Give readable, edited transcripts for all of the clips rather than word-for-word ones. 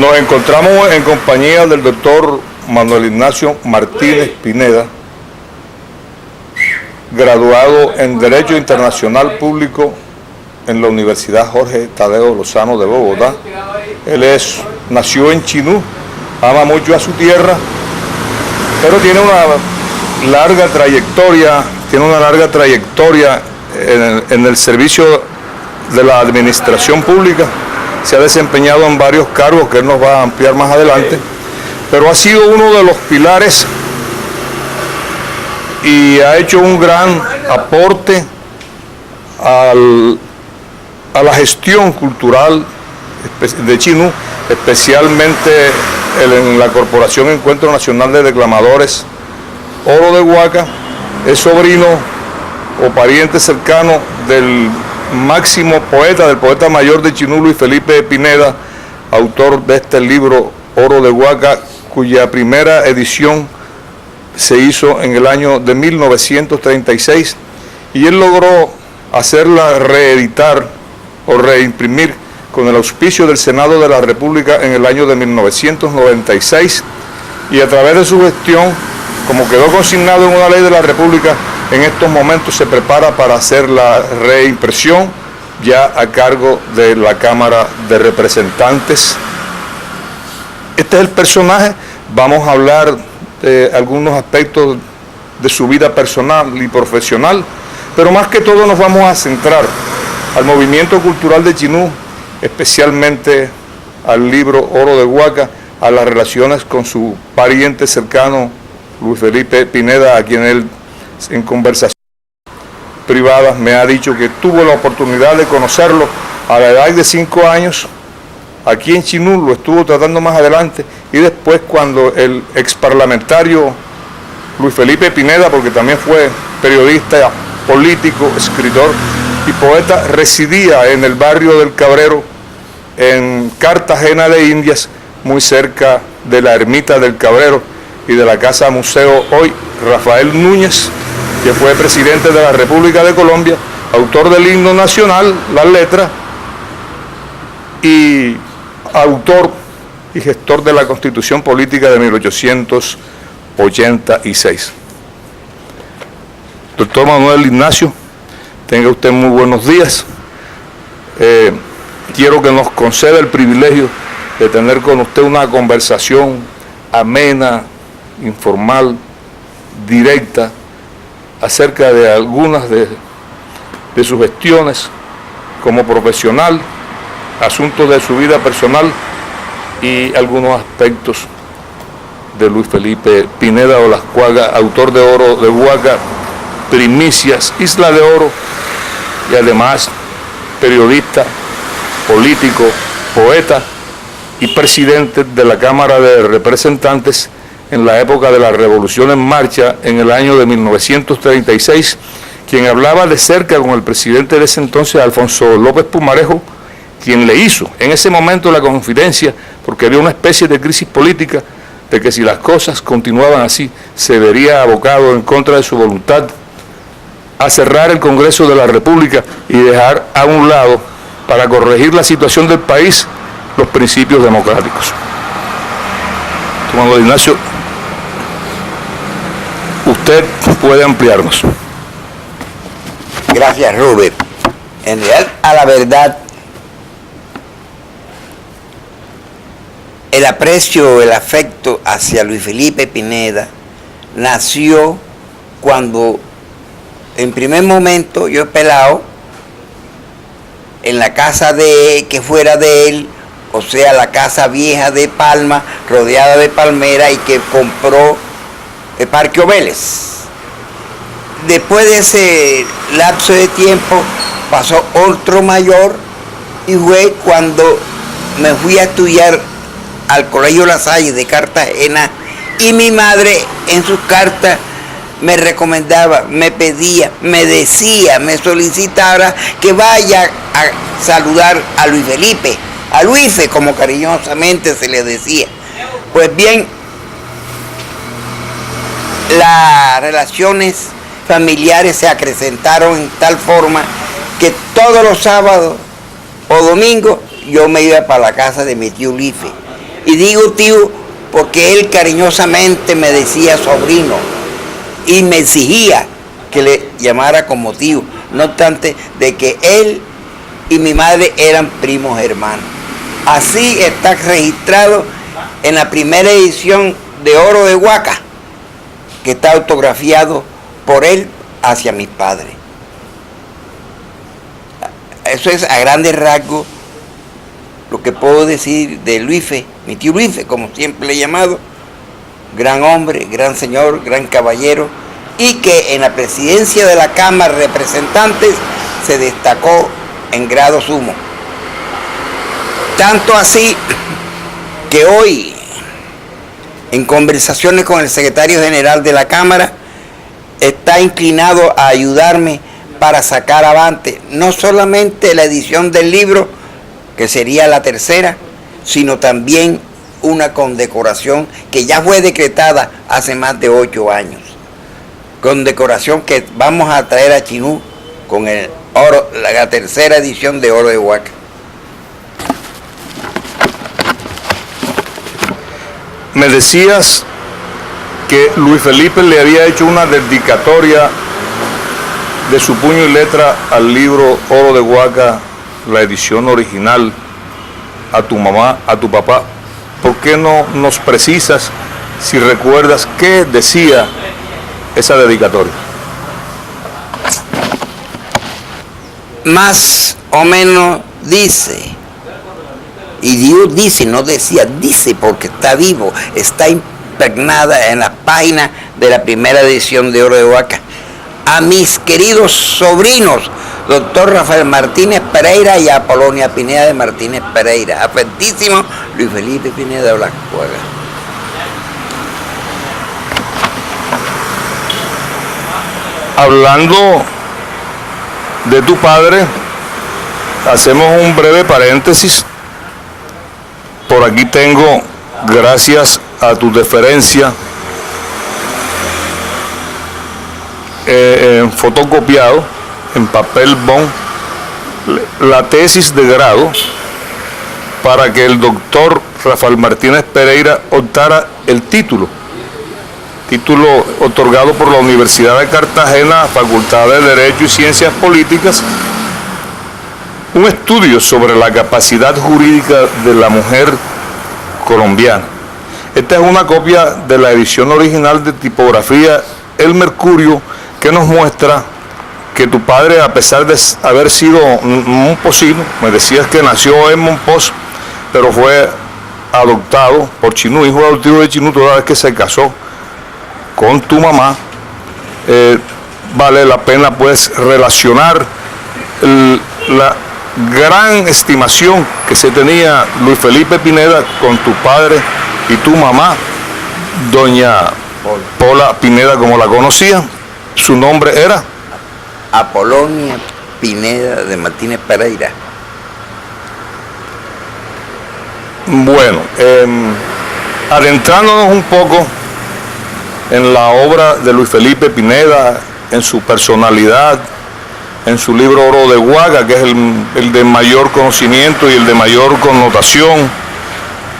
Nos encontramos en compañía del doctor Manuel Ignacio Martínez Pineda, graduado en Derecho Internacional Público en la Universidad Jorge Tadeo Lozano de Bogotá. Él nació en Chinú, ama mucho a su tierra, pero tiene una larga trayectoria en el servicio de la administración pública. Se ha desempeñado en varios cargos que él nos va a ampliar más adelante, pero ha sido uno de los pilares y ha hecho un gran aporte a la gestión cultural de Chinú, especialmente en la Corporación Encuentro Nacional de Declamadores Oro de Huaca. Es sobrino o pariente cercano del máximo poeta, del poeta mayor de Chinú, Luis Felipe Pineda, autor de este libro Oro de Huaca, cuya primera edición se hizo en el año de 1936, y él logró hacerla reeditar o reimprimir con el auspicio del Senado de la República en el año de 1996, y a través de su gestión, como quedó consignado en una ley de la República, en estos momentos se prepara para hacer la reimpresión ya a cargo de la Cámara de Representantes. Este es el personaje. Vamos a hablar de algunos aspectos de su vida personal y profesional, pero más que todo nos vamos a centrar al movimiento cultural de Chinú, especialmente al libro Oro de Huaca, a las relaciones con su pariente cercano, Luis Felipe Pineda, a quien él, en conversaciones privadas, me ha dicho que tuvo la oportunidad de conocerlo a la edad de 5 años, aquí en Chinú. Lo estuvo tratando más adelante, y después, cuando el exparlamentario Luis Felipe Pineda, porque también fue periodista, político, escritor y poeta, residía en el barrio del Cabrero, en Cartagena de Indias, muy cerca de la ermita del Cabrero y de la Casa Museo hoy, Rafael Núñez, que fue presidente de la República de Colombia, autor del himno nacional, las letras, y autor y gestor de la Constitución Política de 1886. Doctor Manuel Ignacio, tenga usted muy buenos días. Quiero que nos conceda el privilegio de tener con usted una conversación amena, informal, directa, acerca de algunas de sus gestiones como profesional, asuntos de su vida personal y algunos aspectos de Luis Felipe Pineda Olascuaga, autor de Oro de Huaca, Primicias, Isla de Oro, y además periodista, político, poeta y presidente de la Cámara de Representantes en la época de la Revolución en Marcha, en el año de 1936, quien hablaba de cerca con el presidente de ese entonces, Alfonso López Pumarejo, quien le hizo en ese momento la confidencia, porque había una especie de crisis política, de que si las cosas continuaban así, se vería abocado en contra de su voluntad a cerrar el Congreso de la República y dejar a un lado, para corregir la situación del país, los principios democráticos. Manuel Ignacio, usted puede ampliarnos. Gracias, Robert. En realidad, a la verdad, el aprecio, el afecto hacia Luis Felipe Pineda nació cuando, en primer momento, yo pelado, en la casa que fuera de él, o sea, la casa vieja de Palma, rodeada de palmera, y que compró el Parque Vélez. Después de ese lapso de tiempo pasó otro mayor, y fue cuando me fui a estudiar al Colegio La Salle de Cartagena, y mi madre en sus cartas me recomendaba, me pedía, me decía, me solicitara que vaya a saludar a Luis Felipe, a Luife, como cariñosamente se le decía. Pues bien, las relaciones familiares se acrecentaron en tal forma que todos los sábados o domingos yo me iba para la casa de mi tío Luife. Y digo tío porque él cariñosamente me decía sobrino y me exigía que le llamara como tío, no obstante de que él y mi madre eran primos hermanos. Así está registrado en la primera edición de Oro de Huaca, que está autografiado por él hacia mis padres. Eso es a grandes rasgos lo que puedo decir de Luife, mi tío Luife, como siempre le he llamado, gran hombre, gran señor, gran caballero, y que en la presidencia de la Cámara de Representantes se destacó en grado sumo. Tanto así que hoy, en conversaciones con el secretario general de la Cámara, está inclinado a ayudarme para sacar avante no solamente la edición del libro, que sería la tercera, sino también una condecoración que ya fue decretada hace más de 8 años. Condecoración que vamos a traer a Chinú con el oro, la tercera edición de Oro de Huaca. Me decías que Luis Felipe le había hecho una dedicatoria de su puño y letra al libro Oro de Huaca, la edición original, a tu mamá, a tu papá. ¿Por qué no nos precisas, si recuerdas, qué decía esa dedicatoria? Más o menos dice, y Dios dice, no decía, dice porque está vivo, está impregnada en las páginas de la primera edición de Oro de Huaca. A mis queridos sobrinos, doctor Rafael Martínez Pereira y Apolonia Pineda de Martínez Pereira, afectísimo Luis Felipe Pineda de Blascuaga. Hablando de tu padre, hacemos un breve paréntesis. Por aquí tengo, gracias a tu deferencia, fotocopiado en papel bond la tesis de grado para que el doctor Rafael Martínez Pereira optara el título otorgado por la Universidad de Cartagena, Facultad de Derecho y Ciencias Políticas, un estudio sobre la capacidad jurídica de la mujer colombiana. Esta es una copia de la edición original de tipografía El Mercurio, que nos muestra que tu padre, a pesar de haber sido momposino, me decías que nació en Monpós, pero fue adoptado por Chinú, hijo adoptivo de Chinú, toda vez que se casó con tu mamá. Vale la pena pues relacionar la gran estimación que se tenía Luis Felipe Pineda con tu padre y tu mamá, doña Pola Pineda, como la conocía. Su nombre era Apolonia Pineda de Martínez Pereira. Bueno, adentrándonos un poco en la obra de Luis Felipe Pineda, en su personalidad, en su libro Oro de Huaca, que es el de mayor conocimiento y el de mayor connotación,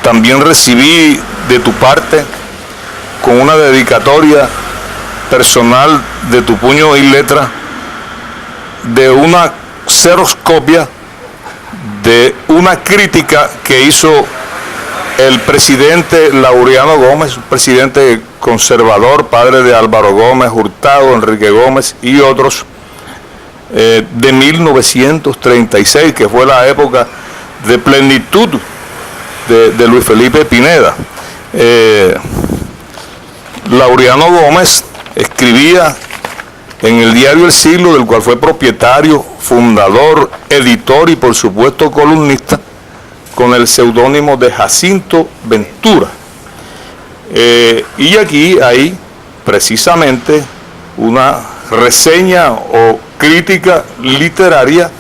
también recibí de tu parte, con una dedicatoria personal de tu puño y letra, de una xeroscopia de una crítica que hizo el presidente Laureano Gómez, un presidente conservador, padre de Álvaro Gómez, Hurtado, Enrique Gómez y otros, de 1936, que fue la época de plenitud de Luis Felipe Pineda. Laureano Gómez escribía en el diario El Siglo, del cual fue propietario, fundador, editor y por supuesto columnista, con el seudónimo de Jacinto Ventura. Y aquí hay precisamente una reseña o crítica literaria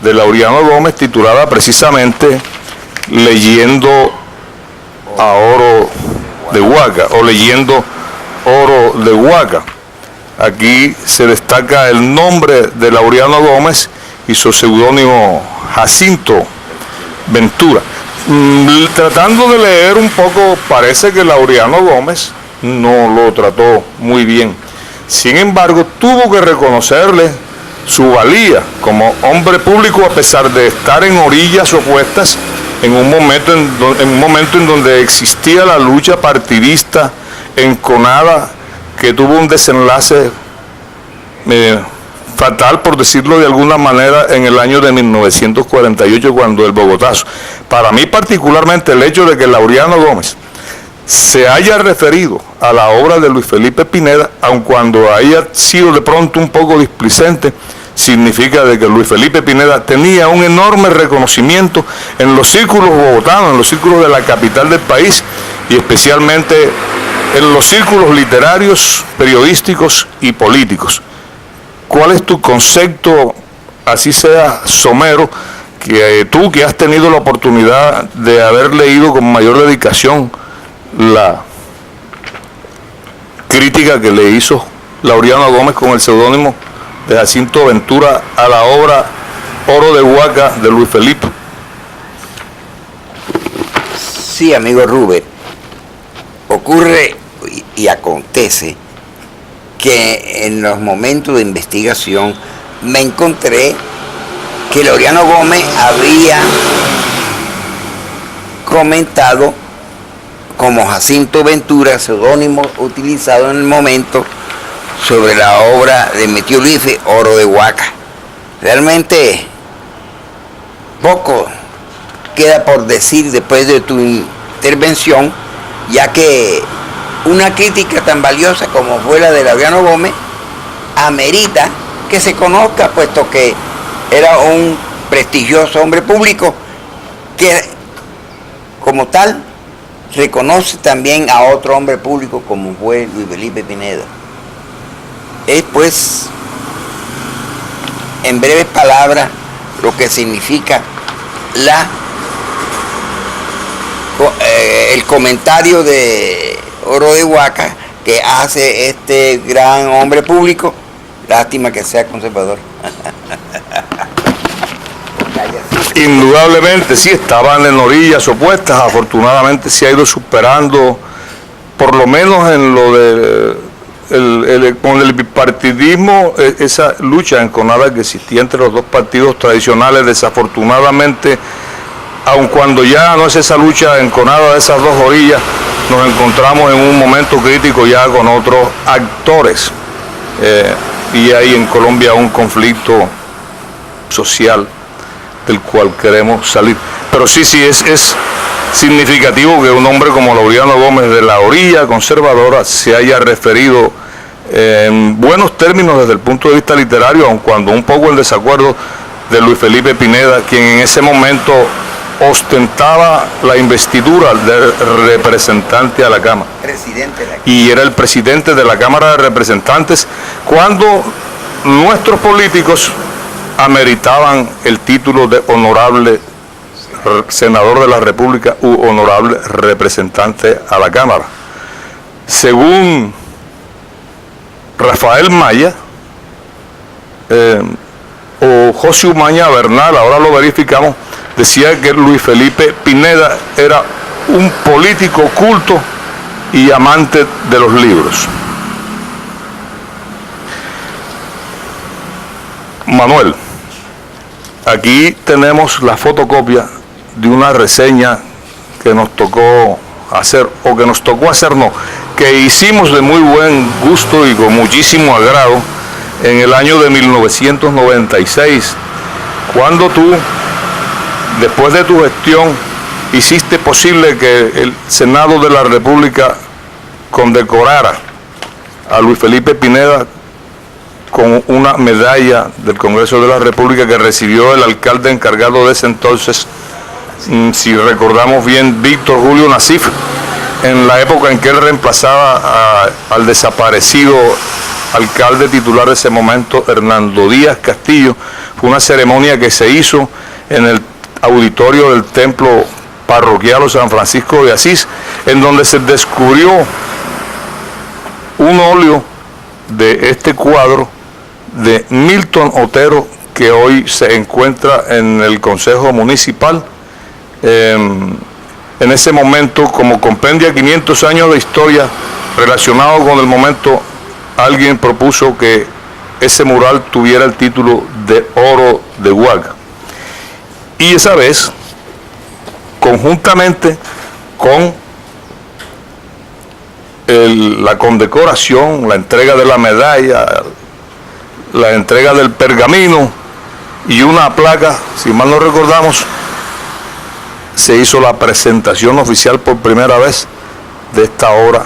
de Laureano Gómez titulada precisamente Leyendo a Oro de Huaca o Leyendo Oro de Huaca. Aquí se destaca el nombre de Laureano Gómez y su seudónimo Jacinto Ventura. Tratando de leer un poco, parece que Laureano Gómez no lo trató muy bien. Sin embargo, tuvo que reconocerle su valía como hombre público, a pesar de estar en orillas opuestas en un momento en donde existía la lucha partidista enconada, que tuvo un desenlace fatal, por decirlo de alguna manera, en el año de 1948, cuando el Bogotazo. Para mí particularmente, el hecho de que Laureano Gómez se haya referido a la obra de Luis Felipe Pineda, aun cuando haya sido de pronto un poco displicente, significa de que Luis Felipe Pineda tenía un enorme reconocimiento en los círculos bogotanos, en los círculos de la capital del país, y especialmente en los círculos literarios, periodísticos y políticos. ¿Cuál es tu concepto, así sea somero, que tú que has tenido la oportunidad de haber leído con mayor dedicación la crítica que le hizo Laureano Gómez con el seudónimo de Jacinto Ventura a la obra Oro de Huaca de Luis Felipe? Sí, amigo Rubén, ocurre y acontece que en los momentos de investigación me encontré que Laureano Gómez había comentado como Jacinto Ventura, seudónimo utilizado en el momento, sobre la obra de mi tío Luis, Oro de Huaca. Realmente poco queda por decir después de tu intervención, ya que una crítica tan valiosa como fue la de Laureano Gómez amerita que se conozca, puesto que era un prestigioso hombre público que, como tal, reconoce también a otro hombre público como fue Luis Felipe Pineda. Es pues, en breves palabras, lo que significa el comentario de Oro de Huaca que hace este gran hombre público. Lástima que sea conservador. Indudablemente, sí, estaban en orillas opuestas. Afortunadamente se ha ido superando, por lo menos en lo de con el bipartidismo, esa lucha enconada que existía entre los dos partidos tradicionales. Desafortunadamente, aun cuando ya no es esa lucha enconada de esas dos orillas, nos encontramos en un momento crítico ya con otros actores, y hay en Colombia un conflicto social del cual queremos salir. Pero sí es significativo que un hombre como Laureano Gómez, de la orilla conservadora, se haya referido en buenos términos desde el punto de vista literario, aun cuando un poco en desacuerdo de Luis Felipe Pineda, quien en ese momento ostentaba la investidura de representante a la Cámara. Y era el presidente de la Cámara de Representantes, cuando nuestros políticos ameritaban el título de honorable senador de la República u honorable representante a la Cámara. Según Rafael Maya o José Umaña Bernal, ahora lo verificamos, decía que Luis Felipe Pineda era un político culto y amante de los libros. Manuel, aquí tenemos la fotocopia de una reseña que nos tocó hacer, o que nos tocó hacer, no, que hicimos de muy buen gusto y con muchísimo agrado en el año de 1996, cuando tú, después de tu gestión, hiciste posible que el Senado de la República condecorara a Luis Felipe Pineda con una medalla del Congreso de la República que recibió el alcalde encargado de ese entonces, si recordamos bien, Víctor Julio Nasif, en la época en que él reemplazaba al desaparecido alcalde titular de ese momento, Hernando Díaz Castillo. Fue una ceremonia que se hizo en el auditorio del templo parroquial o San Francisco de Asís, en donde se descubrió un óleo de este cuadro de Milton Otero, que hoy se encuentra en el Consejo Municipal, En ese momento, como compendia 500 años de historia relacionado con el momento, alguien propuso que ese mural tuviera el título de Oro de Huaca. Y esa vez, conjuntamente con la condecoración, la entrega de la medalla, la entrega del pergamino y una placa, si mal no recordamos, se hizo la presentación oficial por primera vez de esta obra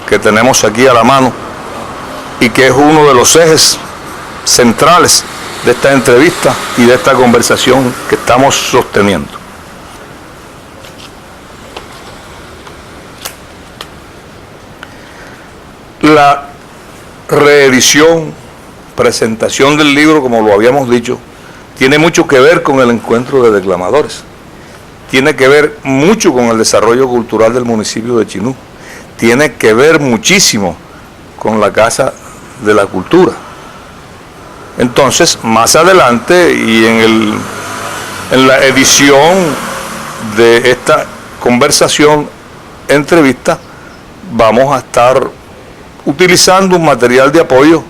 que tenemos aquí a la mano y que es uno de los ejes centrales de esta entrevista y de esta conversación que estamos sosteniendo. La reedición, presentación del libro, como lo habíamos dicho, tiene mucho que ver con el encuentro de declamadores. Tiene que ver mucho con el desarrollo cultural del municipio de Chinú. Tiene que ver muchísimo con la Casa de la Cultura. Entonces, más adelante y en la edición de esta conversación, entrevista, vamos a estar utilizando un material de apoyo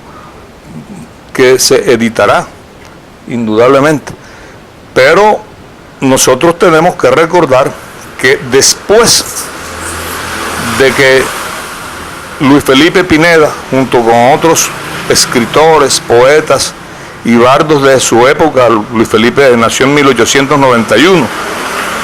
que se editará, indudablemente. Pero nosotros tenemos que recordar que después de que Luis Felipe Pineda, junto con otros escritores, poetas y bardos de su época, Luis Felipe nació en 1891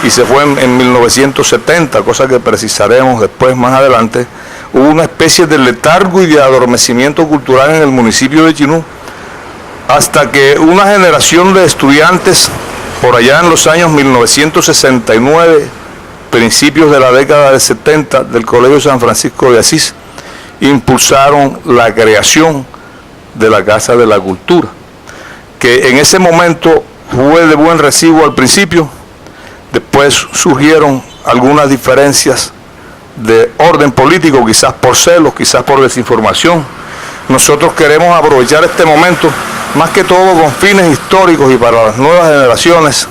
y se fue en 1970, cosa que precisaremos después más adelante, hubo una especie de letargo y de adormecimiento cultural en el municipio de Chinú, hasta que una generación de estudiantes, por allá en los años 1969, principios de la década de 70, del Colegio San Francisco de Asís, impulsaron la creación de la Casa de la Cultura, que en ese momento fue de buen recibo al principio. Después surgieron algunas diferencias de orden político, quizás por celos, quizás por desinformación. Nosotros queremos aprovechar este momento, más que todo con fines históricos y para las nuevas generaciones.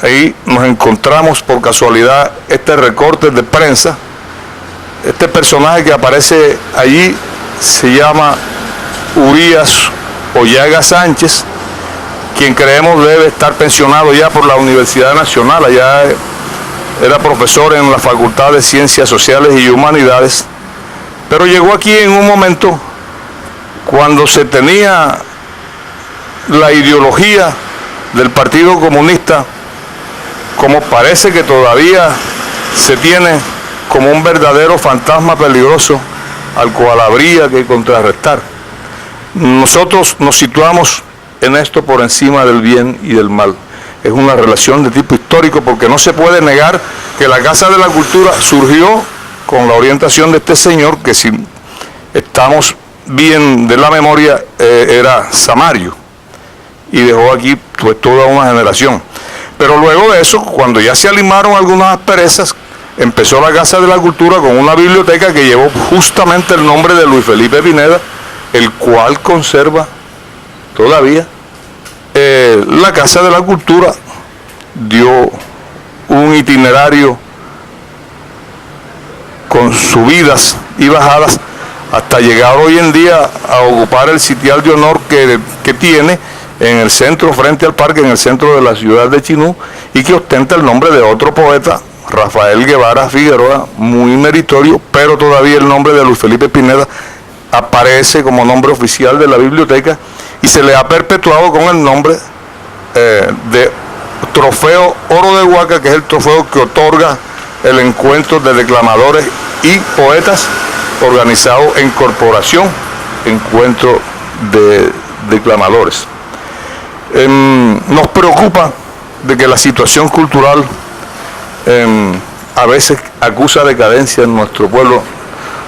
Ahí nos encontramos por casualidad este recorte de prensa. Este personaje que aparece allí se llama Urías Ollaga Sánchez, quien creemos debe estar pensionado ya por la Universidad Nacional. Allá era profesor en la Facultad de Ciencias Sociales y Humanidades, pero llegó aquí en un momento cuando se tenía la ideología del Partido Comunista, como parece que todavía se tiene, como un verdadero fantasma peligroso al cual habría que contrarrestar. Nosotros nos situamos en esto por encima del bien y del mal. Es una relación de tipo histórico, porque no se puede negar que la Casa de la Cultura surgió con la orientación de este señor, que si estamos bien de la memoria, era Samario, y dejó aquí pues toda una generación. Pero luego de eso, cuando ya se alimaron algunas asperezas, empezó la Casa de la Cultura con una biblioteca que llevó justamente el nombre de Luis Felipe Pineda, el cual conserva todavía. La Casa de la Cultura dio un itinerario con subidas y bajadas hasta llegar hoy en día a ocupar el sitial de honor que tiene en el centro, frente al parque, en el centro de la ciudad de Chinú, y que ostenta el nombre de otro poeta, Rafael Guevara Figueroa, muy meritorio, pero todavía el nombre de Luis Felipe Pineda aparece como nombre oficial de la biblioteca y se le ha perpetuado con el nombre de Trofeo Oro de Huaca, que es el trofeo que otorga el encuentro de declamadores y poetas organizado en Corporación Encuentro de Declamadores. Nos preocupa de que la situación cultural a veces acusa decadencia en nuestro pueblo.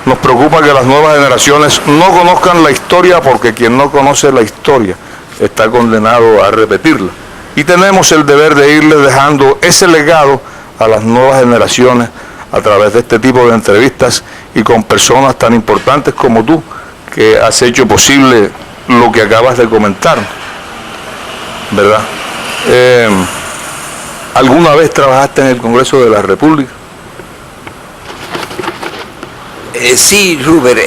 Nos preocupa que las nuevas generaciones no conozcan la historia, porque quien no conoce la historia está condenado a repetirla. Y tenemos el deber de irle dejando ese legado a las nuevas generaciones a través de este tipo de entrevistas y con personas tan importantes como tú, que has hecho posible lo que acabas de comentar, ¿verdad? ¿Alguna vez trabajaste en el Congreso de la República? Sí, Rubén.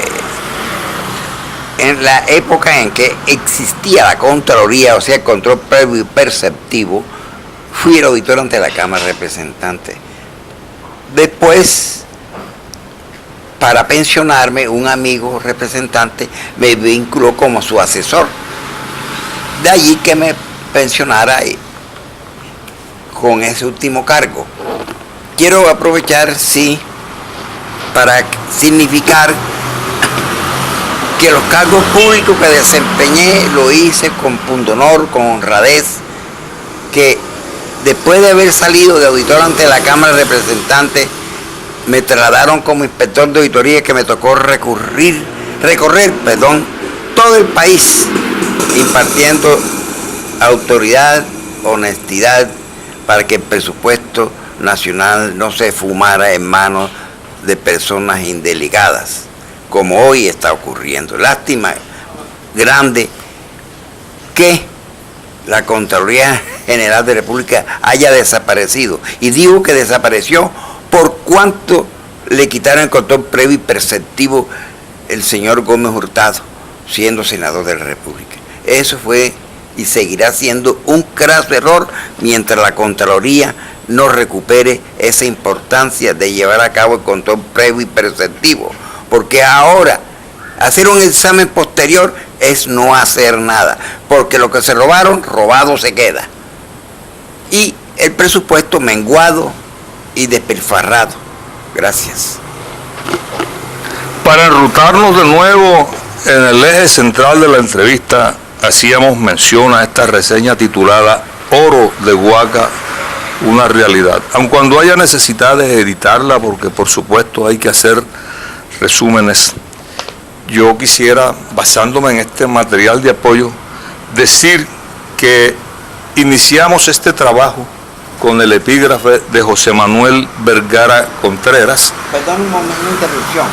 En la época en que existía la Contraloría, o sea, el control previo y perceptivo, fui el auditor ante la Cámara de Representantes. Después, para pensionarme, un amigo representante me vinculó como su asesor. De allí que me pensionara con ese último cargo. Quiero aprovechar, sí, para significar que los cargos públicos que desempeñé lo hice con pundonor, con honradez, que después de haber salido de auditor ante la Cámara de Representantes, me trasladaron como inspector de auditoría, que me tocó recorrer todo el país, impartiendo autoridad, honestidad, para que el presupuesto nacional no se fumara en manos de personas indelicadas, como hoy está ocurriendo. Lástima grande que la Contraloría General de la República haya desaparecido. Y digo que desapareció por cuanto le quitaron el control previo y perceptivo el señor Gómez Hurtado, siendo senador de la República. Eso fue y seguirá siendo un craso error mientras la Contraloría no recupere esa importancia de llevar a cabo el control previo y perceptivo. Porque ahora hacer un examen posterior es no hacer nada, porque lo que se robaron, robado se queda. Y el presupuesto menguado y despilfarrado. Gracias. Para enrutarnos de nuevo en el eje central de la entrevista, hacíamos mención a esta reseña titulada Oro de Huaca, una realidad. Aun cuando haya necesidad de editarla, porque por supuesto hay que hacer resúmenes, yo quisiera, basándome en este material de apoyo, decir que iniciamos este trabajo con el epígrafe de José Manuel Vergara Contreras. Perdón un momento, una interrupción.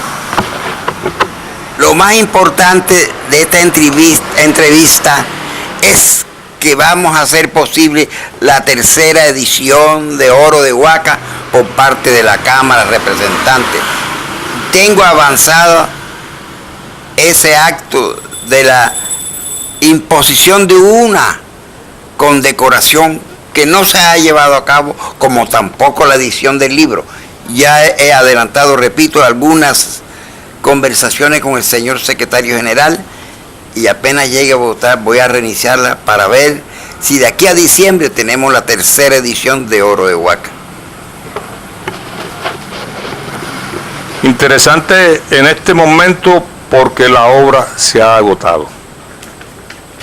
Lo más importante de esta entrevista es que vamos a hacer posible la tercera edición de Oro de Huaca por parte de la Cámara de Representantes. Tengo avanzado ese acto de la imposición de una condecoración que no se ha llevado a cabo, como tampoco la edición del libro. Ya he adelantado, repito, algunas conversaciones con el señor secretario general, y apenas llegue a votar voy a reiniciarla para ver si de aquí a diciembre tenemos la tercera edición de Oro de Huaca. Interesante en este momento porque la obra se ha agotado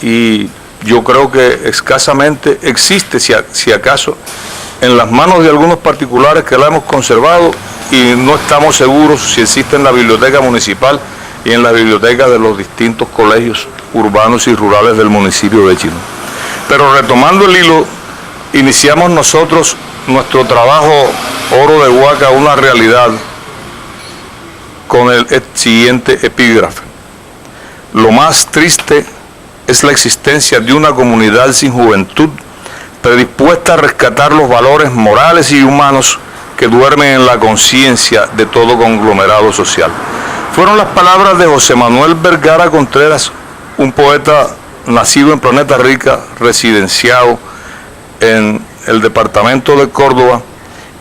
y yo creo que escasamente existe, si acaso, en las manos de algunos particulares que la hemos conservado, y no estamos seguros si existe en la biblioteca municipal y en la biblioteca de los distintos colegios urbanos y rurales del municipio de Chinú. Pero retomando el hilo, iniciamos nosotros nuestro trabajo Oro de Huaca, una realidad, con el siguiente epígrafe. Lo más triste es la existencia de una comunidad sin juventud, predispuesta a rescatar los valores morales y humanos que duermen en la conciencia de todo conglomerado social. Fueron las palabras de José Manuel Vergara Contreras, un poeta nacido en Planeta Rica, residenciado en el departamento de Córdoba,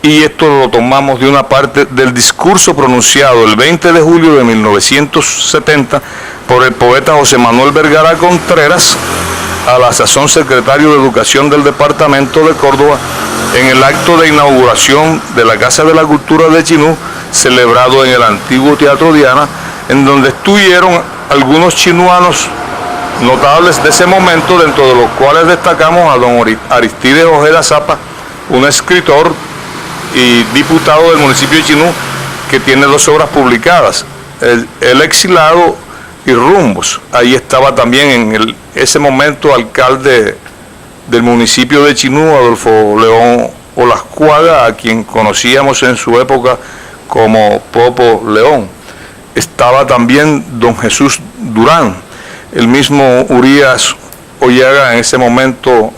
y esto lo tomamos de una parte del discurso pronunciado el 20 de julio de 1970 por el poeta José Manuel Vergara Contreras, a la sazón secretario de Educación del departamento de Córdoba, en el acto de inauguración de la Casa de la Cultura de Chinú, celebrado en el antiguo Teatro Diana, en donde estuvieron algunos chinuanos notables de ese momento, dentro de los cuales destacamos a don Aristides Ojeda Zapa, un escritor y diputado del municipio de Chinú, que tiene 2 obras publicadas, El Exilado y Rumbos. Ahí estaba también en ese momento alcalde del municipio de Chinú, Adolfo León Olascuaga, a quien conocíamos en su época como Popo León. Estaba también don Jesús Durán, el mismo Urías Ollaga, en ese momento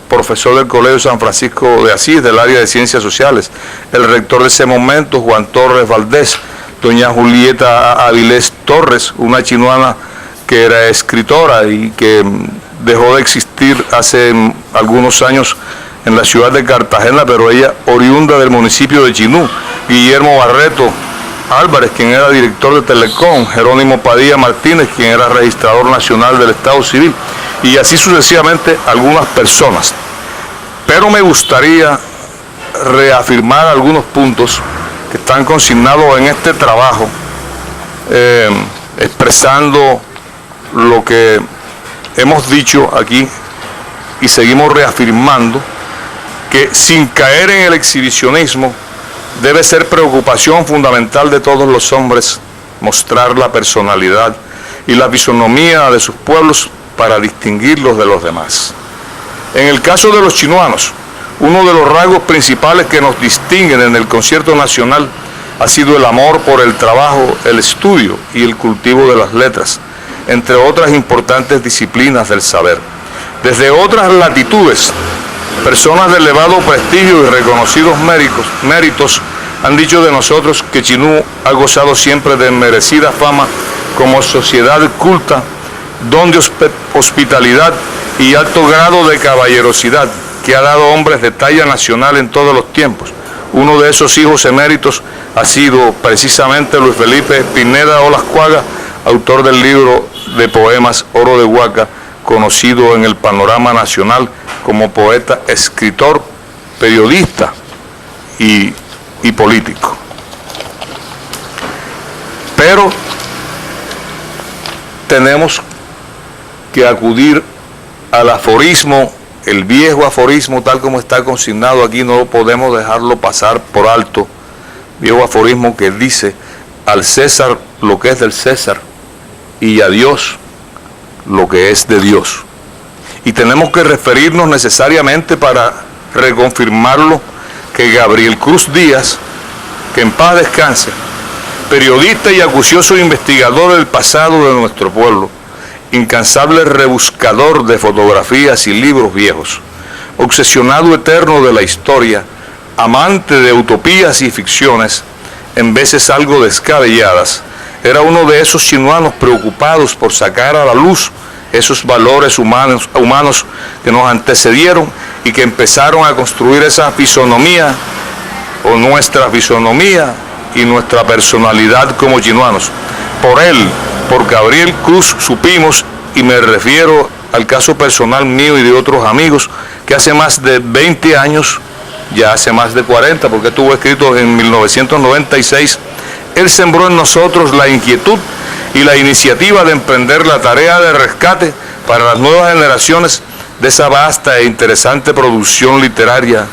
profesor del Colegio San Francisco de Asís, del área de Ciencias Sociales, el rector de ese momento, Juan Torres Valdés, doña Julieta Avilés Torres, una chinuana que era escritora y que dejó de existir hace algunos años en la ciudad de Cartagena, pero ella oriunda del municipio de Chinú, Guillermo Barreto Álvarez, quien era director de Telecom, Jerónimo Padilla Martínez, quien era registrador nacional del Estado Civil, y así sucesivamente algunas personas. Pero me gustaría reafirmar algunos puntos que están consignados en este trabajo, expresando lo que hemos dicho aquí y seguimos reafirmando, que sin caer en el exhibicionismo, debe ser preocupación fundamental de todos los hombres mostrar la personalidad y la fisonomía de sus pueblos para distinguirlos de los demás. En el caso de los chinuanos, uno de los rasgos principales que nos distinguen en el concierto nacional ha sido el amor por el trabajo, el estudio y el cultivo de las letras, entre otras importantes disciplinas del saber. Desde otras latitudes, personas de elevado prestigio y reconocidos méritos han dicho de nosotros que Chinú ha gozado siempre de merecida fama como sociedad culta, don de hospitalidad y alto grado de caballerosidad, que ha dado hombres de talla nacional en todos los tiempos. Uno de esos hijos eméritos ha sido precisamente Luis Felipe Pineda Olascuaga, autor del libro de poemas Oro de Huaca, conocido en el panorama nacional como poeta, escritor, periodista y político. Pero tenemos que acudir al aforismo, el viejo aforismo tal como está consignado aquí, no podemos dejarlo pasar por alto, viejo aforismo que dice: al César lo que es del César y a Dios lo que es de Dios. Y tenemos que referirnos necesariamente para reconfirmarlo que Gabriel Cruz Díaz, que en paz descanse, periodista y acucioso investigador del pasado de nuestro pueblo, incansable rebuscador de fotografías y libros viejos, obsesionado eterno de la historia, amante de utopías y ficciones, en veces algo descabelladas, era uno de esos chinuanos preocupados por sacar a la luz esos valores humanos que nos antecedieron y que empezaron a construir esa fisonomía, o nuestra fisonomía y nuestra personalidad como chinuanos. Por él, por Gabriel Cruz, supimos, y me refiero al caso personal mío y de otros amigos, que hace más de 20 años, ya hace más de 40, porque estuvo escrito en 1996, él sembró en nosotros la inquietud y la iniciativa de emprender la tarea de rescate para las nuevas generaciones de esa vasta e interesante producción literaria.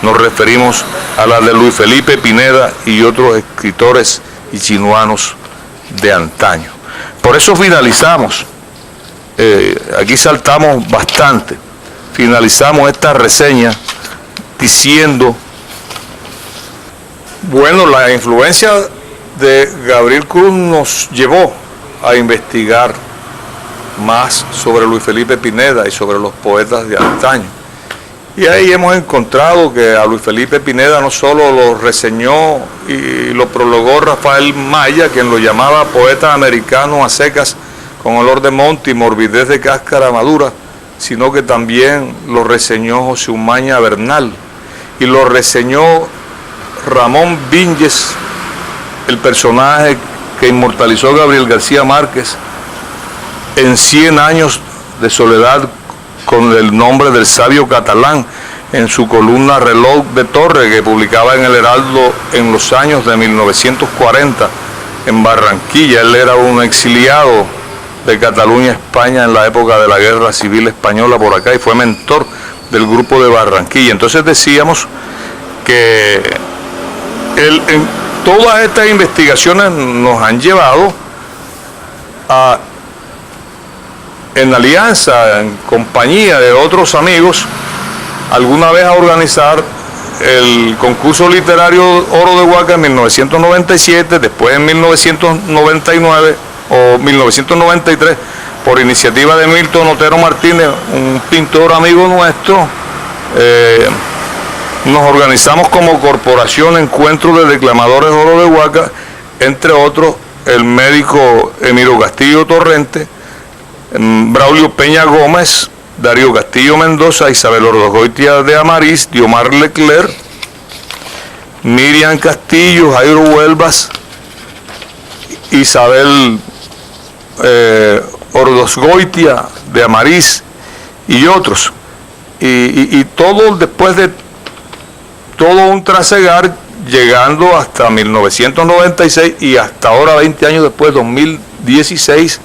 Nos referimos a la de Luis Felipe Pineda y otros escritores y chinuanos de antaño. Por eso finalizamos, aquí saltamos bastante, finalizamos esta reseña diciendo, bueno, la influencia de Gabriel Cruz nos llevó a investigar más sobre Luis Felipe Pineda y sobre los poetas de antaño. Y ahí hemos encontrado que a Luis Felipe Pineda no solo lo reseñó y lo prologó Rafael Maya, quien lo llamaba poeta americano a secas, con olor de monte y morbidez de cáscara madura, sino que también lo reseñó José Umaña Bernal y lo reseñó Ramón Vinges, el personaje que inmortalizó Gabriel García Márquez en 100 años de soledad con el nombre del sabio catalán, en su columna Reloj de Torre, que publicaba en el Heraldo en los años de 1940 en Barranquilla. Él era un exiliado de Cataluña, España, en la época de la Guerra Civil Española por acá, y fue mentor del grupo de Barranquilla. Entonces decíamos que todas estas investigaciones nos han llevado a, en alianza, en compañía de otros amigos, alguna vez a organizar el concurso literario Oro de Huaca en 1997, después en 1999 o 1993, por iniciativa de Milton Otero Martínez, un pintor amigo nuestro, nos organizamos como corporación Encuentro de Declamadores Oro de Huaca, entre otros el médico Emiro Castillo Torrente, Braulio Peña Gómez, Darío Castillo Mendoza, Isabel Ordogoitia de Amariz, Diomar Leclerc, Miriam Castillo, Jairo Huelvas, Isabel Ordosgoitia de Amariz y otros. Y todo después de todo un trasegar, llegando hasta 1996 y hasta ahora, 20 años después, 2016,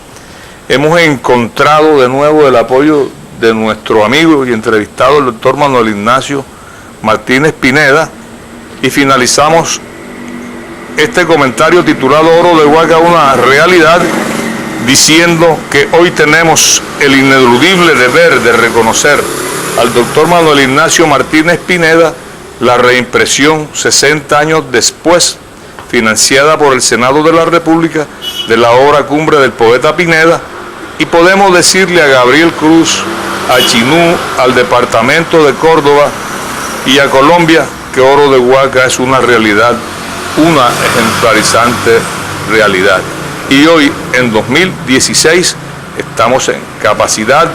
hemos encontrado de nuevo el apoyo de nuestro amigo y entrevistado, el doctor Manuel Ignacio Martínez Pineda, y finalizamos este comentario titulado Oro de Huaca, una realidad, diciendo que hoy tenemos el ineludible deber de reconocer al doctor Manuel Ignacio Martínez Pineda la reimpresión 60 años después, financiada por el Senado de la República, de la obra cumbre del poeta Pineda, y podemos decirle a Gabriel Cruz, a Chinú, al departamento de Córdoba y a Colombia que Oro de Huaca es una realidad, una ejemplarizante realidad. Y hoy, en 2016, estamos en capacidad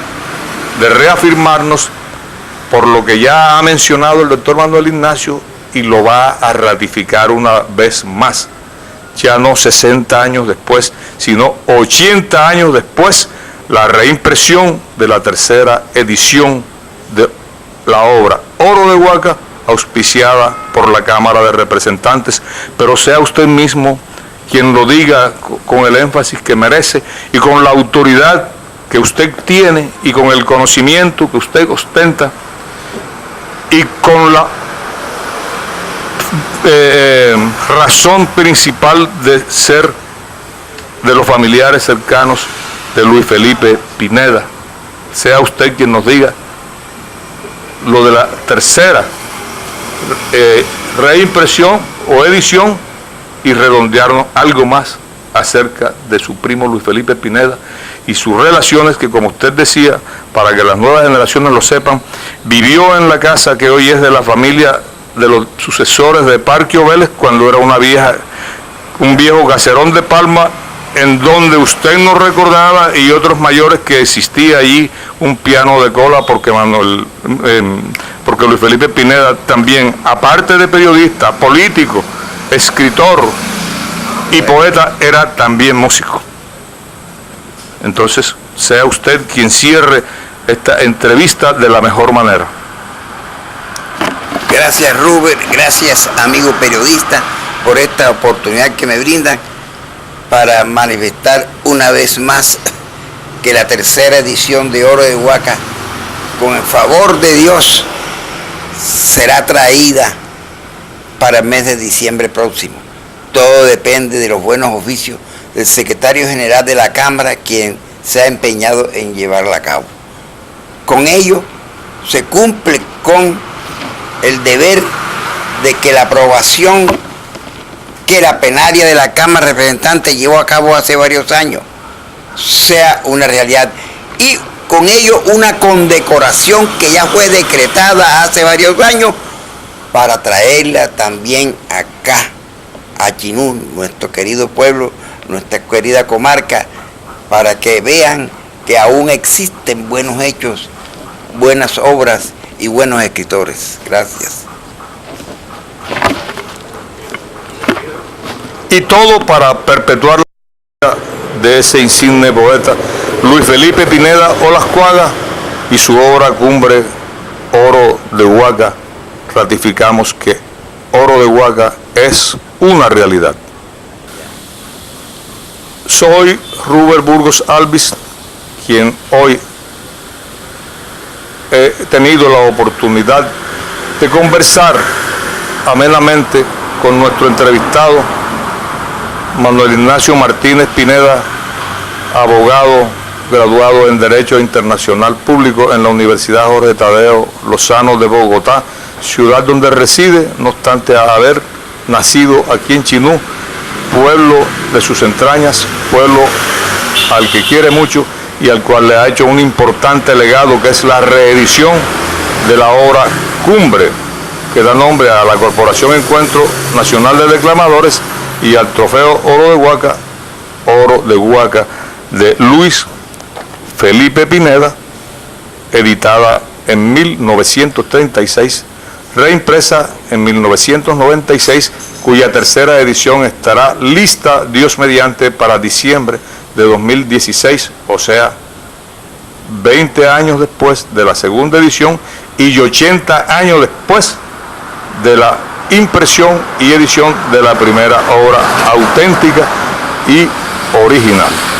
de reafirmarnos por lo que ya ha mencionado el doctor Manuel Ignacio y lo va a ratificar una vez más, ya no 60 años después, sino 80 años después, la reimpresión de la tercera edición de la obra Oro de Huaca, auspiciada por la Cámara de Representantes, pero sea usted mismo quien lo diga con el énfasis que merece y con la autoridad que usted tiene y con el conocimiento que usted ostenta y con la razón principal de ser de los familiares cercanos de Luis Felipe Pineda. Sea usted quien nos diga lo de la tercera reimpresión o edición y redondearnos algo más acerca de su primo Luis Felipe Pineda y sus relaciones que, como usted decía, para que las nuevas generaciones lo sepan, vivió en la casa que hoy es de la familia de los sucesores de Parquio Vélez cuando era un viejo caserón de palma en donde usted nos recordaba y otros mayores que existía allí un piano de cola porque Luis Felipe Pineda también, aparte de periodista, político, escritor y poeta, era también músico. Entonces, sea usted quien cierre esta entrevista de la mejor manera. Gracias, Rubén, gracias, amigo periodista, por esta oportunidad que me brindan para manifestar una vez más que la tercera edición de Oro de Huaca, con el favor de Dios, será traída para el mes de diciembre próximo. Todo depende de los buenos oficios del secretario general de la Cámara, quien se ha empeñado en llevarla a cabo. Con ello se cumple con el deber de que la aprobación que la plenaria de la Cámara de Representantes llevó a cabo hace varios años sea una realidad, y con ello una condecoración que ya fue decretada hace varios años para traerla también acá a Chinú, nuestro querido pueblo, nuestra querida comarca, para que vean que aún existen buenos hechos, buenas obras y buenos escritores. Gracias. Y todo para perpetuar la vida de ese insigne poeta Luis Felipe Pineda Olascuaga y su obra cumbre Oro de Huaca. Ratificamos que Oro de Huaca es una realidad. Soy Rubén Burgos Alvis, quien hoy he tenido la oportunidad de conversar amenamente con nuestro entrevistado Manuel Ignacio Martínez Pineda, abogado graduado en Derecho Internacional Público en la Universidad Jorge Tadeo Lozano de Bogotá, ciudad donde reside, no obstante haber nacido aquí en Chinú, pueblo de sus entrañas, pueblo al que quiere mucho y al cual le ha hecho un importante legado, que es la reedición de la obra Cumbre, que da nombre a la Corporación Encuentro Nacional de Declamadores y al Trofeo Oro de Huaca de Luis Felipe Pineda, editada en 1936, reimpresa en 1996, cuya tercera edición estará lista, Dios mediante, para diciembre de 2016, o sea, 20 años después de la segunda edición y 80 años después de la impresión y edición de la primera obra auténtica y original.